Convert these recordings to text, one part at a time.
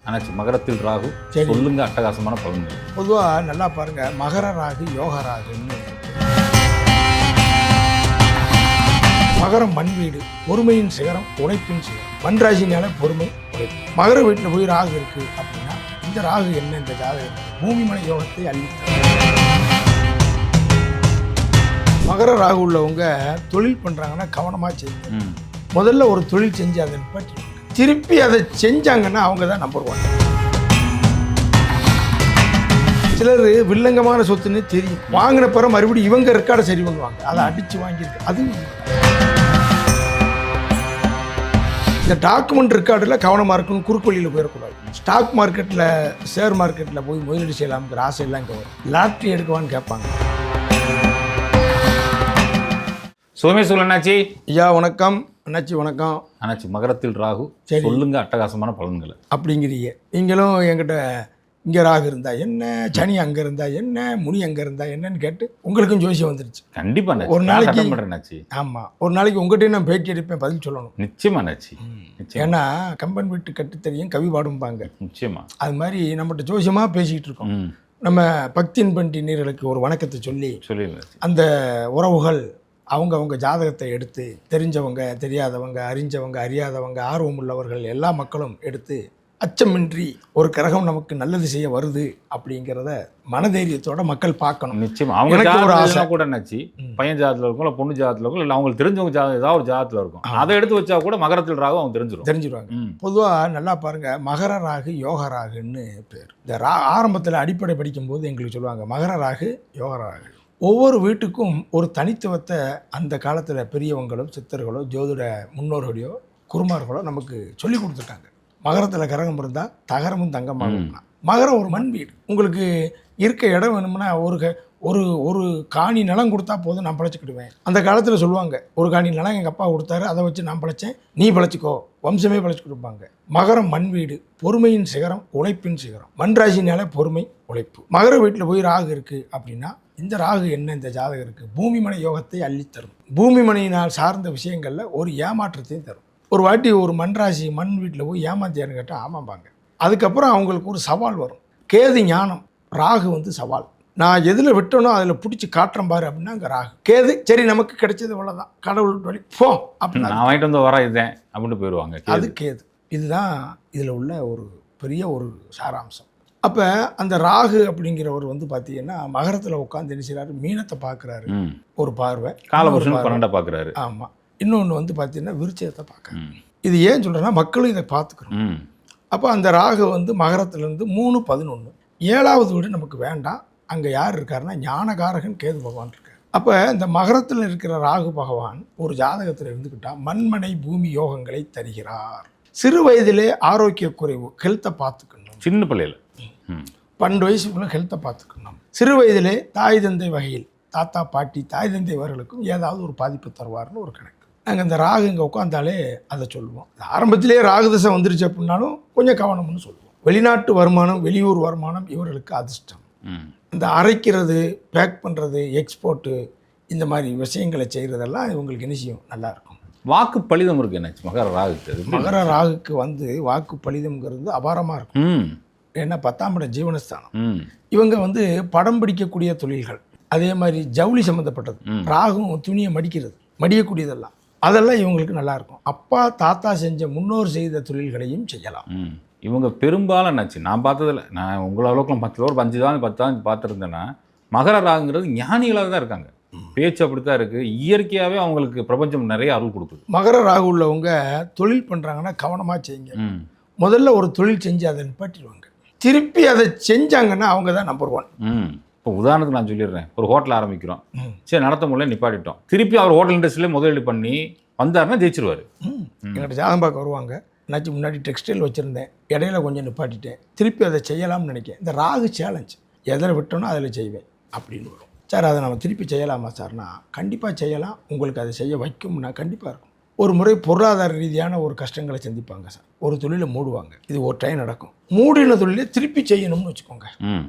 ஆனாச்சு மகரத்தில் ராகு சொல்லுங்க அட்டகாசமான பலன்கள். பொதுவாக நல்லா பாருங்க, மகர ராகு யோக ராகுன்னு. மகரம் மண் வீடு, பொறுமையின் சிகரம், உழைப்பின் சிகரம். மண் ராசினால பொறுமை, உழைப்பு. மகர வீட்டில் போய் ராகு இருக்கு அப்படின்னா இந்த ராகு என்ன, இந்த ஜாதகம் பூமி மனை யோகத்தை அள்ளித்தரும். மகர ராகு உள்ளவங்க தொழில் பண்றாங்கன்னா கவனமா செய்யுங்க. முதல்ல ஒரு தொழில் செஞ்சு அதை பற்றி திருப்பி அதை செஞ்சாங்கன்னா அவங்க தான் நம்பர் 1. சிலர் வில்லங்கமான சொத்துன்னு தெரியும், வாங்கின பிறகு மறுபடியும் இவங்க ரெக்கார்டை சரி பண்ணுவாங்க, அதை அடிச்சு வாங்கியிருக்கு. அது இந்த டாக்குமெண்ட் ரெக்கார்டில் கவனமாக இருக்கணும், குறுக்கு வழியில் போயிடக்கூடாது. ஸ்டாக் மார்க்கெட்டில் ஷேர் மார்க்கெட்டில் போய் முதலீடு செய்யலாம்ங்கிற ஆசை எல்லாம் இங்கே வரும். லாட்ரி எடுக்குவான்னு கேட்பாங்க. சோமேஸ்வரன் அண்ணாச்சி. ஐயா வணக்கம். அண்ணாச்சி வணக்கம். அண்ணாச்சி மகரத்தில் ராகு சொல்லுங்க அட்டகாசமான பலன்களை அப்படிங்கிறீங்க. நீங்களும் என்கிட்ட இங்கே ராகு இருந்தா என்ன, சனி அங்கே இருந்தா என்ன, முனி அங்கே இருந்தா என்னன்னு கேட்டு உங்களுக்கும் ஜோசியம் வந்துருச்சு. கண்டிப்பா ஒரு நாளைக்கு. ஆமாம், ஒரு நாளைக்கு உங்கள்கிட்ட நான் பேட்டி எடுப்பேன், பதில் சொல்லணும். நிச்சயமா அண்ணாச்சி. ஏன்னா கம்பன் வீட்டு கட்டு தெரியும், கவி பாடும்பாங்க. நிச்சயமா அது மாதிரி நம்மகிட்ட ஜோசியமாக பேசிக்கிட்டு இருக்கோம். நம்ம பக்தின் பண்டி நீர்களுக்கு ஒரு வணக்கத்தை சொல்லி அந்த உறவுகள் அவங்க ஜாதகத்தை எடுத்து தெரிஞ்சவங்க தெரியாதவங்க, அறிஞ்சவங்க அறியாதவங்க, ஆர்வம் உள்ளவர்கள் எல்லா மக்களும் எடுத்து அச்சமின்றி ஒரு கிரகம் நமக்கு நல்லது செய்ய வருது அப்படிங்கிறத மனதைரியத்தோட மக்கள் பார்க்கணும். நிச்சயமா. அவங்க ஒரு ஆசை கூட என்னாச்சு, பையன் ஜாதத்தில் இருக்கும், இல்லை பொண்ணு ஜாதத்தில் இருக்கும், இல்லை அவங்களுக்கு தெரிஞ்சவங்க ஜாதகம் ஏதாவது ஒரு ஜாதத்தில் இருக்கும், அதை எடுத்து வச்சா கூட மகரத்தில் ராகு அவங்க தெரிஞ்சிருவாங்க. பொதுவாக நல்லா பாருங்க, மகர ராகு யோக ராகுன்னு பேர். இந்த ஆரம்பத்தில் அடிப்படை படிக்கும்போது எங்களுக்கு சொல்லுவாங்க மகர ராகு யோக ராகு. ஒவ்வொரு வீட்டுக்கும் ஒரு தனித்துவத்தை அந்த காலத்தில் பெரியவங்களும் சித்தர்களோ ஜோதிட முன்னோர்களையோ குருமார்களோ நமக்கு சொல்லி கொடுத்துருக்காங்க. மகரத்தில் கரகம் இருந்தால் தகரமும் தங்கமாகும். மகரம் ஒரு மண் வீடு. உங்களுக்கு இருக்க இடம் வேணும்னா ஒரு ஒரு காணி நிலம் கொடுத்தா போதும், நான் பிழைச்சிக்கிடுவேன். அந்த காலத்தில் சொல்லுவாங்க, ஒரு காணி நிலம் எங்கள் அப்பா கொடுத்தாரு, அதை வச்சு நான் பிழைச்சேன், நீ பிழைச்சிக்கோ, வம்சமே பிழைச்சி கொடுப்பாங்க. மகரம் மண் வீடு, பொறுமையின் சிகரம், உழைப்பின் சிகரம். மண் ராசினாலே பொறுமை, உழைப்பு. மகர வீட்டில் போய் ராகு இருக்குது அப்படின்னா இந்த ராகு என்ன, இந்த ஜாதகம் இருக்குது பூமி மனை யோகத்தை அள்ளித்தரும். பூமி மனையினால் சார்ந்த விஷயங்களில் ஒரு ஏமாற்றத்தையும் தரும். ஒரு வாட்டி ஒரு மண் ராசி மண் வீட்டில் போய் ஏமாத்தியான்னு கேட்டால் ஆமாம்பாங்க. அதுக்கப்புறம் அவங்களுக்கு ஒரு சவால் வரும். கேது ஞானம், ராகு சவால். நான் எதில் விட்டனோ அதில் பிடிச்சி காட்டுறேன் பாரு அப்படின்னா அங்கே ராகு. கேது சரி நமக்கு கிடைச்சது இவ்வளோதான், கடவுள் வழி போ அப்படின்னு நான் வாங்கிட்டு வந்து வர இதுதான் அப்படின்னு போயிடுவாங்க. அது கேது. இதுதான் இதில் உள்ள ஒரு பெரிய ஒரு சாராம்சம். அப்போ அந்த ராகு அப்படிங்கிறவர் பார்த்தீங்கன்னா மகரத்தில் உட்காந்து என்ன செய்யறாரு, மீனத்தை பார்க்குறாரு ஒரு பார்வை, காலபுருஷன் 12 பார்க்குறாரு. ஆமாம். இன்னொன்று பார்த்தீங்கன்னா விருச்சத்தை பார்க்குறாரு. இது ஏன் சொல்கிறேன்னா மக்களும் இதை பார்த்துக்கணும். அப்போ அந்த ராகு மகரத்துலேருந்து 3-11 7வது வீடு நமக்கு வேண்டாம். அங்கே யார் இருக்காருன்னா ஞானகாரகன் கேது பகவான் இருக்கார். அப்போ இந்த மகரத்தில் இருக்கிற ராகு பகவான் ஒரு ஜாதகத்தில் இருந்துக்கிட்டால் மண்மனை பூமி யோகங்களை தருகிறார். சிறு வயதிலே ஆரோக்கிய குறைவு, ஹெல்த்தை பார்த்துக்கணும். சின்ன பிள்ளையில் 12 வயசுக்குள்ளே ஹெல்த்தை பார்த்துக்கணும். சிறு வயதிலே தாய் தந்தை வகையில் தாத்தா பாட்டி தாய் தந்தை அவர்களுக்கும் ஏதாவது ஒரு பாதிப்பு தருவார்னு ஒரு கணக்கு. நாங்கள் இந்த ராகு இங்கே உட்காந்தாலே அதை சொல்லுவோம். ஆரம்பத்திலே ராகு தசை வந்துருச்சு அப்படின்னாலும் கொஞ்சம் கவனம்னு சொல்லுவோம். வெளிநாட்டு வருமானம், வெளியூர் வருமானம் இவர்களுக்கு அதிர்ஷ்டம். இந்த அரைக்கிறது, பேக் பண்ணுறது, எக்ஸ்போர்ட்டு, இந்த மாதிரி விஷயங்களை செய்கிறதெல்லாம் இவங்களுக்கு என்ன செய்யும், நல்லாயிருக்கும். வாக்கு பலிதம் இருக்கு என்ன மகர ராகுக்கு. மகர ராகுக்கு வாக்கு பலிதம்ங்கிறது அபாரமாக இருக்கும். ஏன்னா 10ஆம் இடம் ஜீவனஸ்தானம். இவங்க படம் பிடிக்கக்கூடிய தொழில்கள், அதே மாதிரி ஜவுளி சம்மந்தப்பட்டது, ராகும் துணியை மடியக்கூடியதெல்லாம், அதெல்லாம் இவங்களுக்கு நல்லா இருக்கும். அப்பா தாத்தா செஞ்ச முன்னோர் செய்த தொழில்களையும் செய்யலாம். இவங்க பெரும்பாலும் என்னாச்சு, நான் பார்த்ததில்ல, நான் உங்களை அளவுக்குலாம் 10 தான் 10 தான் பார்த்துருந்தேன்னா மகர ராகுங்கிறது ஞானிகளாக தான் இருக்காங்க. பேச்சு அப்படித்தான் இருக்குது. இயற்கையாகவே அவங்களுக்கு பிரபஞ்சம் நிறைய அருள் கொடுக்குது. மகர ராகு உள்ளவங்க தொழில் பண்ணுறாங்கன்னா கவனமாக செய்யுங்க. முதல்ல ஒரு தொழில் செஞ்சு அதை நிப்பாட்டிடுவாங்க. திருப்பி அதை செஞ்சாங்கன்னா அவங்க தான் நம்பர் 1. இப்போ உதாரணத்துக்கு நான் சொல்லிடுறேன், ஒரு ஹோட்டல் ஆரம்பிக்கிறோம், சரி நடத்த முடியல நிப்பாட்டிட்டோம், திருப்பி அவர் ஹோட்டல் இண்டஸ்ட்ரியிலே முதலீடு பண்ணி வந்தாருன்னா ஜெயிச்சிருவார். எங்கிட்ட ஜாதகம் பார்க்க வருவாங்க, என்னாச்சு முன்னாடி டெக்ஸ்டைல் வச்சுருந்தேன், இடையில கொஞ்சம் நிப்பாட்டிட்டேன், திருப்பி அதை செய்யலாம்னு நினைக்கிறேன். இந்த ராகு சேலஞ்ச், எதில் விட்டோன்னா அதில் செய்வேன் அப்படின்னு வரும். சார் அதை நம்ம திருப்பி செய்யலாமா சார்னா கண்டிப்பாக செய்யலாம், உங்களுக்கு அதை செய்ய வைக்கும்னா கண்டிப்பாக இருக்கும். ஒரு முறை பொருளாதார ரீதியான ஒரு கஷ்டங்களை சந்திப்பாங்க சார், ஒரு தொழிலை மூடுவாங்க, இது ஒரு டைம் நடக்கும். மூடின தொழிலை திருப்பி செய்யணும்னு வச்சுக்கோங்க,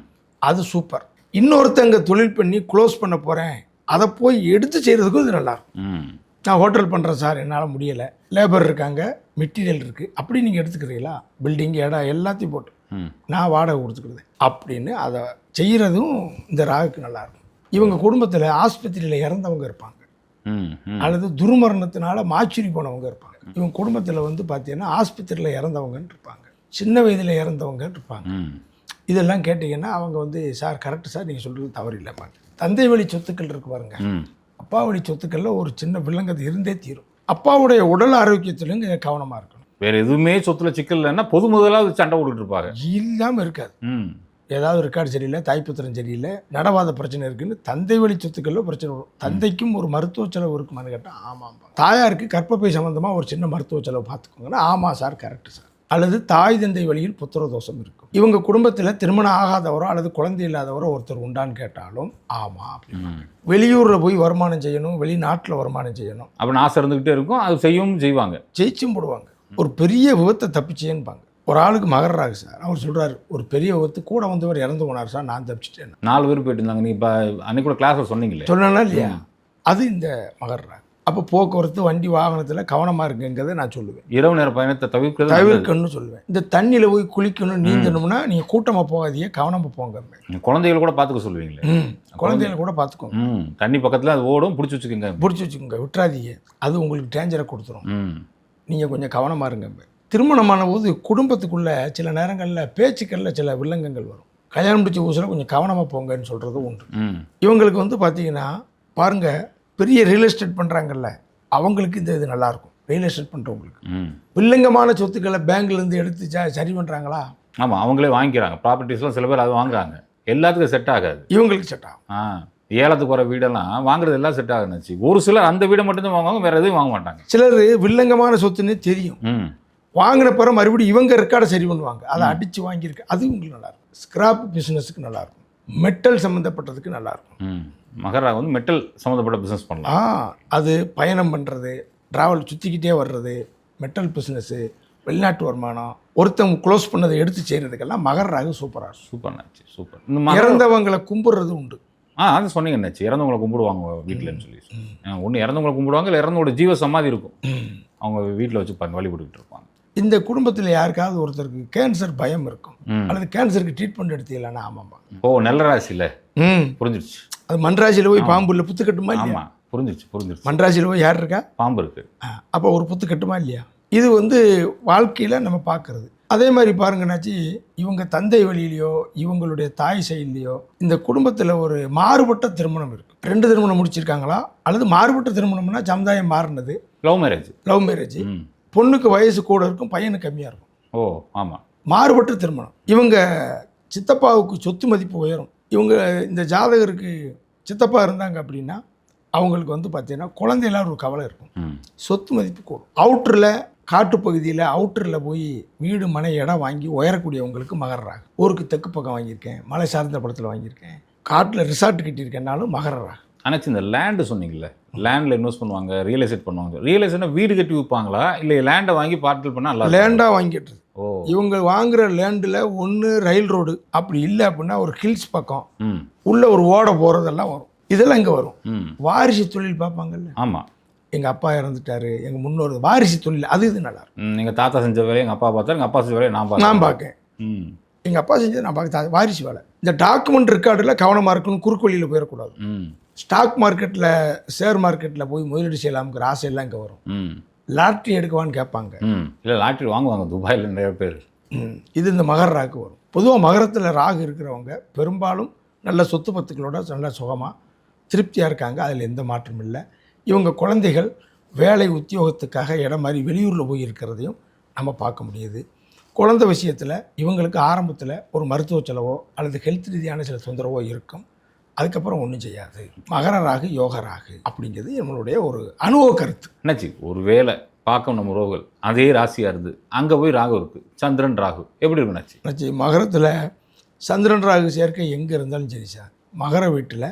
அது சூப்பர். இன்னொருத்தங்க தொழில் பண்ணி க்ளோஸ் பண்ண போகிறேன், அதை போய் எடுத்து செய்கிறதுக்கும் இது நல்லாயிருக்கும். நான் ஹோட்டல் பண்ணுறேன் சார், என்னால் முடியலை, லேபர் இருக்காங்க, மெட்டீரியல் இருக்குது, அப்படி நீங்கள் எடுத்துக்கிறீங்களா, பில்டிங் இடம் எல்லாத்தையும் போட்டு நான் வாடகை கொடுத்துக்கிறது அப்படின்னு அதை செய்கிறதும் இந்த ராகுக்கு நல்லாயிருக்கும். இவங்க குடும்பத்தில் ஆஸ்பத்திரியில் இறந்தவங்க இருப்பாங்க, அல்லது துர்மரணத்தினால மாச்சுரி போனவங்க இருப்பாங்க. இவங்க குடும்பத்தில் வந்து பார்த்தீங்கன்னா ஆஸ்பத்திரியில் இறந்தவங்கன்னு இருப்பாங்க, சின்ன வயதில் இறந்தவங்கன்னு இருப்பாங்க. இதெல்லாம் கேட்டிங்கன்னா அவங்க வந்து சார் கரெக்டு சார், நீங்கள் சொல்கிறது தவறு இல்லைப்பாங்க. தந்தை வழி சொத்துக்கள் இருக்கு பாருங்க, அப்பா வழி சொத்துக்களில் ஒரு சின்ன வில்லங்கது இருந்தே தீரும். அப்பாவுடைய உடல் ஆரோக்கியத்திலும் கவனமாக இருக்கணும். வேற எதுவுமே சொத்துல சிக்கல் இல்லைன்னா பொது முதலாவது சண்டை போட்டுட்டு இருப்பாங்க, இல்லாமல் இருக்காது. ஏதாவது ரெக்கார்டு சரியில்லை, தாய்ப்புத்திரம் சரியில்லை, நடவாத பிரச்சனை இருக்குன்னு தந்தை வழி சொத்துக்களில் பிரச்சனை வரும். தந்தைக்கும் ஒரு மருத்துவ செலவு இருக்குமான்னு கேட்டால் ஆமாம். தாயாருக்கு கர்ப்பப்பை சம்மந்தமாக ஒரு சின்ன மருத்துவ செலவு பார்த்துக்கோங்கன்னா ஆமாம் சார் கரெக்டு சார். அல்லது தாய் தந்தை வழியில் புத்திர தோஷம் இருக்கும். இவங்க குடும்பத்தில் திருமணம் ஆகாதவரோ அல்லது குழந்தை இல்லாதவரோ ஒருத்தர் உண்டான்னு கேட்டாலும் ஆமாம் அப்படின்னு. வெளியூரில் போய் வருமானம் செய்யணும், வெளிநாட்டில் வருமானம் செய்யணும் அப்படின்னு ஆசை இருந்துக்கிட்டே இருக்கும், அது செய்வாங்க, ஜெயிச்சும் போடுவாங்க. ஒரு பெரிய விபத்தை தப்பிச்சேன்பாங்க. ஒரு ஆளுக்கு மகர ராகு சார், அவர் சொல்கிறார் ஒரு பெரிய விபத்து கூட வந்தவர் இறந்து போனார் சார், நான் தப்பிச்சிட்டேன். 4 பேர் போயிட்டு இருந்தாங்க, நீ இப்போ அன்னைக்கு கூட கிளாஸில் சொன்னீங்களே, சொன்னா இல்லையா, அது இந்த மகர ராகு. அப்போ போக்குவரத்து வண்டி வாகனத்தில் கவனமாக இருக்குங்கிறத நான் சொல்லுவேன். இரவு நேர பயணத்தை தவிர்க்கணும்னு சொல்லுவேன். இந்த தண்ணியில் போய் குளிக்கணும் நீந்தணும்னா நீங்கள் கூட்டமாக போகாதீங்க, கவனமாக போங்க. குழந்தைகள் கூட பார்த்துக்க சொல்லுவீங்களே, குழந்தைகள் கூட பார்த்துக்கோங்க. தண்ணி பக்கத்தில் அது ஓடும், பிடிச்சி வச்சுக்கோங்க, விட்டுறாதீங்க, அது உங்களுக்கு டேஞ்சரை கொடுத்துரும். நீங்கள் கொஞ்சம் கவனமாக இருங்க. திருமணமான போது குடும்பத்துக்குள்ளே சில நேரங்களில் பேச்சுக்களில் சில வில்லங்கங்கள் வரும். கல்யாணம் முடிச்ச ஊசில் கொஞ்சம் கவனமாக போங்கன்னு சொல்கிறது உண்டு. இவங்களுக்கு வந்து பார்த்தீங்கன்னா பாருங்கள், பெரிய ரியல் எஸ்டேட் பண்ணுறாங்கல்ல, அவங்களுக்கு இது நல்லாயிருக்கும். ரியல் எஸ்டேட் பண்ணுறவங்களுக்கு வில்லங்கமான சொத்துக்களை பேங்க்லேருந்து எடுத்து சரி பண்ணுறாங்களா, ஆமாம், அவங்களே வாங்கிக்கிறாங்க. ப்ராப்பர்ட்டிஸ்லாம் சில பேர் அது வாங்குறாங்க, எல்லாத்துக்கும் செட் ஆகாது, இவங்களுக்கு செட் ஆகும். ஏலத்துக்கு வர வீடெல்லாம் வாங்குறது எல்லாம் செட் ஆகுனுச்சு. ஒரு சிலர் அந்த வீடை மட்டும்தான் வாங்குவாங்க, வேறு எதுவும் வாங்க மாட்டாங்க. சிலர் வில்லங்கமான சொத்துன்னு தெரியும், வாங்கின பிறகு மறுபடியும் இவங்க ரெக்கார்டை சரி பண்ணுவாங்க, அதை அடித்து வாங்கியிருக்கு, அது உங்களுக்கு நல்லாயிருக்கும். ஸ்கிராப் பிஸ்னஸுக்கு நல்லாயிருக்கும், மெட்டல் சம்மந்தப்பட்டதுக்கு நல்லாயிருக்கும். மகரா வந்து மெட்டல் சம்மந்தப்பட்ட பிஸ்னஸ் பண்ணலாம். அது பயணம் பண்ணுறது, ட்ராவல் சுற்றிக்கிட்டே வர்றது, மெட்டல் பிஸ்னஸ்ஸு, வெளிநாட்டு வருமானம், ஒருத்தவங்க க்ளோஸ் பண்ணதை எடுத்து செய்கிறதுக்கெல்லாம் மகராக சூப்பராக சூப்பர். இறந்தவங்களை கும்பிட்றது உண்டு. அது சொன்னீங்க என்னாச்சு, இறந்தவங்களை கும்பிடுவாங்க வீட்டில்னு சொல்லி. ஒன்று இறந்தவங்களை கும்பிடுவாங்க, இல்லை இறந்தவங்களோட ஜீவ சமாதி இருக்கும், அவங்க வீட்டில் வச்சு வழிபட்டுக்கிட்டு இருப்பாங்க. இந்த குடும்பத்தில் யாருக்காவது ஒருத்தருக்கு கேன்சர் பயம் இருக்கும், அல்லது கேன்சருக்கு ட்ரீட்மெண்ட் எடுத்தீங்களான்னா ஆமாம்மா. நல்ல ராசியில் புரிஞ்சிருச்சு. அது மண்ராசியில் போய் பாம்பு இல்லை புத்து கட்டுமா இல்லையா? புரிஞ்சிருச்சு. மண்ராசியில் போய் யார் இருக்கா? பாம்பு இருக்கு. அப்போ ஒரு புத்து கட்டுமா இல்லையா? இது வந்து வாழ்க்கையில் நம்ம பார்க்குறது. அதே மாதிரி பாருங்கன்னாச்சு, இவங்க தந்தை வழியிலையோ இவங்களுடைய தாய் சைட்லேயோ இந்த குடும்பத்தில் ஒரு மாறுபட்ட திருமணம் இருக்குது. 2 திருமணம் முடிச்சிருக்காங்களா, அல்லது மாறுபட்ட திருமணம்னா சமுதாயம் மாறினது, லவ் மேரேஜ். பொண்ணுக்கு வயசு கூட இருக்கும், பையனுக்கு கம்மியாக இருக்கும். ஆமாம், மாறுபட்ட திருமணம். இவங்க சித்தப்பாவுக்கு சொத்து மதிப்பு உயரும். இவங்க இந்த ஜாதகருக்கு சித்தப்பா இருந்தாங்க அப்படின்னா அவங்களுக்கு வந்து பார்த்தீங்கன்னா குழந்தையில ஒரு கவலை இருக்கும், சொத்து மதிப்பு கூடும். அவுட்டரில் காட்டுப்பகுதியில் அவுட்டரில் போய் வீடு மனை இடம் வாங்கி உயரக்கூடியவங்களுக்கு மகர ராகு. ஊருக்கு தெற்கு பக்கம் வாங்கியிருக்கேன், மலை சார்ந்த படத்தில் வாங்கியிருக்கேன், காட்டில் ரிசார்ட் கட்டியிருக்கேன்னாலும் மகர ராகு. ஆனால் இந்த லேண்டு சொன்னீங்கல்ல, லேண்டில் இன்வெஸ்ட் பண்ணுவாங்க, ரியல் எஸ்டேட் பண்ணுவாங்க. ரியல் எஸ்டேட்னா வீடு கட்டி விற்பாங்களா, இல்லை லேண்டை வாங்கி பார்ட்டில் பண்ணால்? லேண்டாக வாங்கிட்டு இவங்க வாங்குற லேண்டில் ஒன்று ரயில் ரோடு, அப்படி இல்லை அப்படின்னா ஒரு ஹில்ஸ் பக்கம் உள்ள ஒரு ஓடை போகிறதெல்லாம் வரும். இதெல்லாம் இங்கே வரும். வாரிசு தொழில் பார்ப்பாங்கல்ல. ஆமாம், எங்கள் அப்பா இறந்துட்டாரு, எங்கள் முன்னோர் வாரிசு தொழில், அது இது நல்லா இருக்கும். எங்கள் தாத்தா செஞ்ச வேலையை எங்கள் அப்பா பார்த்தா, எங்கள் அப்பா செஞ்ச வேலையை நான் பார்க்கேன். எங்கள் அப்பா செஞ்சது நான் பார்க்க வாரிசு வேலை. இந்த டாக்குமெண்ட் ரெக்கார்டில் கவனமாக இருக்கணும், குறுக்கு வழியில் போயிடக்கூடாது. ஸ்டாக் மார்க்கெட்டில் ஷேர் மார்க்கெட்டில் போய் முதலீடு செய்யலாம்ங்கிற ஆசையெல்லாம் இங்கே வரும். லாட்ரி எடுக்குவான்னு கேட்பாங்க. இல்லை, லாட்ரி வாங்குவாங்க துபாயில் நிறைய பேர். இது இந்த மகர ராகு வரும். பொதுவாக மகரத்தில் ராகு இருக்கிறவங்க பெரும்பாலும் நல்ல சொத்து பத்துக்களோட நல்ல சுகமாக திருப்தியாக இருக்காங்க, அதில் எந்த மாற்றமும் இல்லை. இவங்க குழந்தைகள் வேலை உத்தியோகத்துக்காக இடம் மாதிரி வெளியூரில் போய் இருக்கிறதையும் நம்ம பார்க்க முடியுது. குழந்தை விஷயத்தில் இவங்களுக்கு ஆரம்பத்தில் ஒரு மருத்துவ செலவோ அல்லது ஹெல்த் ரீதியான சில தொந்தரவோ இருக்கும், அதுக்கப்புறம் ஒன்றும் செய்யாது. மகர ராகு யோக ராகு அப்படிங்கிறது நம்மளுடைய ஒரு அனுபவ கருத்து. என்னாச்சு, ஒரு வேலை பார்க்க நம்ம ரோகல் அதே ராசியாக இருந்து அங்கே போய் ராகு இருக்குது, சந்திரன் ராகு எப்படி இருக்குனாச்சு? என்னாச்சு, மகரத்தில் சந்திரன் ராகு சேர்க்கை எங்கே இருந்தாலும் சரி சார், மகர வீட்டில்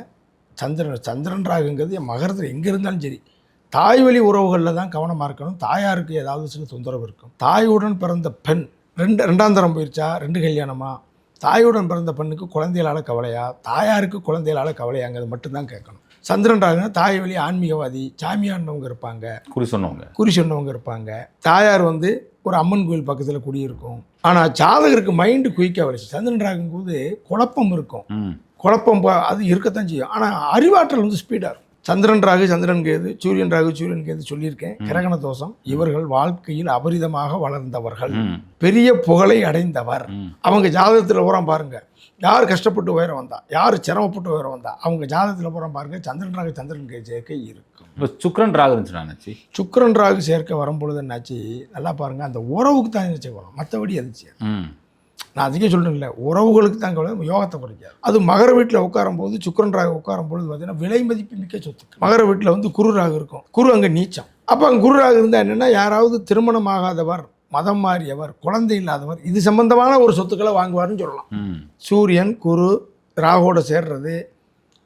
சந்திரன் ராகுங்கிறது மகரத்தில் எங்கே இருந்தாலும் சரி, தாய் வழி உறவுகளில் தான் கவனமாக இருக்கணும். தாயாருக்கு ஏதாவது சில தொந்தரவு இருக்கும். தாயுடன் பிறந்த பெண் ரெண்டாம் தரம் போயிடுச்சா, 2 கல்யாணமா, தாயுடன் பிறந்த பெண்ணுக்கு குழந்தைகளால் கவலையா, தாயாருக்கு குழந்தைகளால் கவலையாங்கிறது மட்டும்தான் கேட்கணும். சந்திரன் ராகுனா தாய் வழி ஆன்மீகவாதி, சாமியானவங்க இருப்பாங்க, குறி சொன்னவங்க. குறி சொன்னவங்க இருப்பாங்க. தாயார் வந்து ஒரு அம்மன் கோயில் பக்கத்தில் குடியிருக்கும். ஆனால் ஜாதகருக்கு மைண்டு குயிக்காக வலிச்சு. சந்திரன் ராகுங்கும் போது குழப்பம் இருக்கும். குழப்பம் அது இருக்கத்தான் செய்யும். ஆனால் அறிவாற்றல் வந்து ஸ்பீடாக இருக்கும். சந்திரன் ராகு சந்திரன் கேது, சூரியன் ராகு சூரியன் கேது சொல்லியிருக்கேன். கிரகண தோஷம். இவர்கள் வாழ்க்கையில் அபரிதமாக வளர்ந்தவர்கள், பெரிய புகழை அடைந்தவர். அவங்க ஜாதகத்தில் பூரா பாருங்க, யார் கஷ்டப்பட்டு உயரம் வந்தா, யார் சிரமப்பட்டு உயரம் வந்தா, அவங்க ஜாதகத்தில் பூரா பாருங்க சந்திரன் ராகு சந்திரன் கேது சேர்க்கை இருக்கும். இப்போ சுக்கிரன் ராகு இருந்துச்சு. சுக்கிரன் ராகு சேர்க்கை வரும்பொழுது என்னாச்சு, நல்லா பாருங்க, அந்த உறவுக்கு தான் என்ன செய்வோம், மற்றபடி அது செய்யும். நான் அதிகம் சொல்கிறேன்ல, உறவுகளுக்கு தான் யோகத்தை குறைக்காது. அது மகர வீட்டில் உட்காரும் போது சுக்கிரன் ராகு உட்காரும் பொழுது பார்த்தீங்கன்னா விலை மதிப்பு மிக்க சொத்து. மகர வீட்டில் வந்து குரு ராகு இருக்கும். குரு அங்கே நீச்சம். அப்போ அங்கே குரு ராகு இருந்தால் என்னென்னா, யாராவது திருமணமாகாதவர், மதம் மாறியவர், குழந்தை இல்லாதவர், இது சம்பந்தமான ஒரு சொத்துக்களை வாங்குவார்னு சொல்லலாம். சூரியன் குரு ராகுவோட சேர்றது,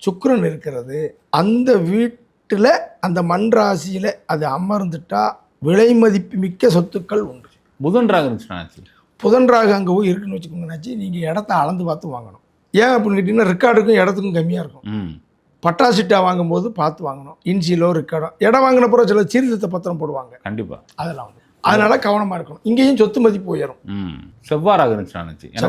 சுக்கிரன் இருக்கிறது, அந்த வீட்டில் அந்த மண் ராசியில் அது அமர்ந்துட்டா விலை மதிப்பு மிக்க சொத்துக்கள் உண்டு. புதன் ராகு இருந்துச்சு. புதன் ராகு அங்கே போய் இருக்குன்னு வச்சுக்கோங்கன்னாச்சு, நீங்கள் இடத்த அளந்து பார்த்து வாங்கணும். ஏன் அப்படின்னு கேட்டிங்கன்னா, ரெக்கார்டுக்கும் இடத்துக்கும் கம்மியாக இருக்கும். பட்டாசிட்டா வாங்கும்போது பார்த்து வாங்கணும். இன்சிலோ ரெக்கார்டோ இடம் வாங்கின பிறகு சில சீர்திருத்த பத்திரம் போடுவாங்க. கண்டிப்பாக அதெல்லாம் வந்து அதனால கவனமாக இருக்கணும். இங்கேயும் சொத்து மதிப்பு உயரும். செவ்வாறாக இருந்துச்சு.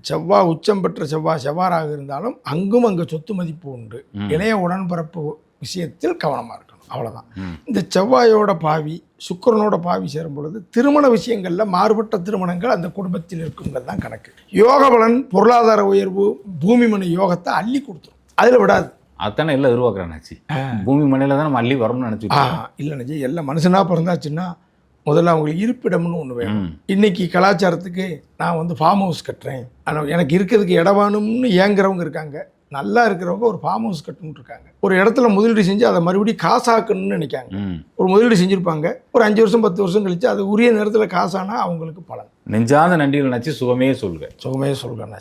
செவ்வாய் உச்சம் பெற்ற செவ்வாறாக இருந்தாலும் அங்கும் அங்கே சொத்து மதிப்பு உண்டு. இளைய உடன்பிறப்பு விஷயத்தில் கவனமாக இருக்கணும். அவ்வளோதான். இந்த செவ்வாயோட பாவி சுக்கிரனோட பாவி சேரும் பொழுது திருமண விஷயங்களில் மாறுபட்ட திருமணங்கள் அந்த குடும்பத்தில் இருக்குங்கிறது தான் கணக்கு. யோக பலன், பொருளாதார உயர்வு, பூமி மனை யோகத்தை அள்ளி கொடுத்துரும். அதில் விடாது. அதானே எல்லாம் எதிர்பார்க்குறாச்சு. பூமி மனையில் தான் நம்ம அள்ளி வரணும்னு நினச்சிக்கலாம். இல்லைண்ணாச்சி, எல்லாம் மனுஷனாக பிறந்தாச்சுன்னா முதல்ல அவங்களுக்கு இருப்பிடம்னு ஒன்று வேணும். இன்னைக்கு கலாச்சாரத்துக்கு நான் வந்து ஃபார்ம் ஹவுஸ் கட்டுறேன், ஆனால் எனக்கு இருக்கிறதுக்கு இடம் வேணும்னு ஏங்குறவங்க இருக்காங்க. நல்லா இருக்கிறவங்க ஒரு ஃபார்ம் ஹவுஸ் கட்டணும்னு இருக்காங்க. ஒரு இடத்துல முதலீடு செஞ்சு அதை மறுபடியும் காசாக்கணும்னு நினைக்காங்க. ஒரு முதலீடு செஞ்சுருப்பாங்க, ஒரு 5 வருஷம் 10 வருஷம் கழிச்சு அது உரிய நேரத்தில் காசானா அவங்களுக்கு பலன். நெஞ்சாத நன்றிகள் நினச்சி சுகமே சொல்வேன். சுகமே சொல்வேன்.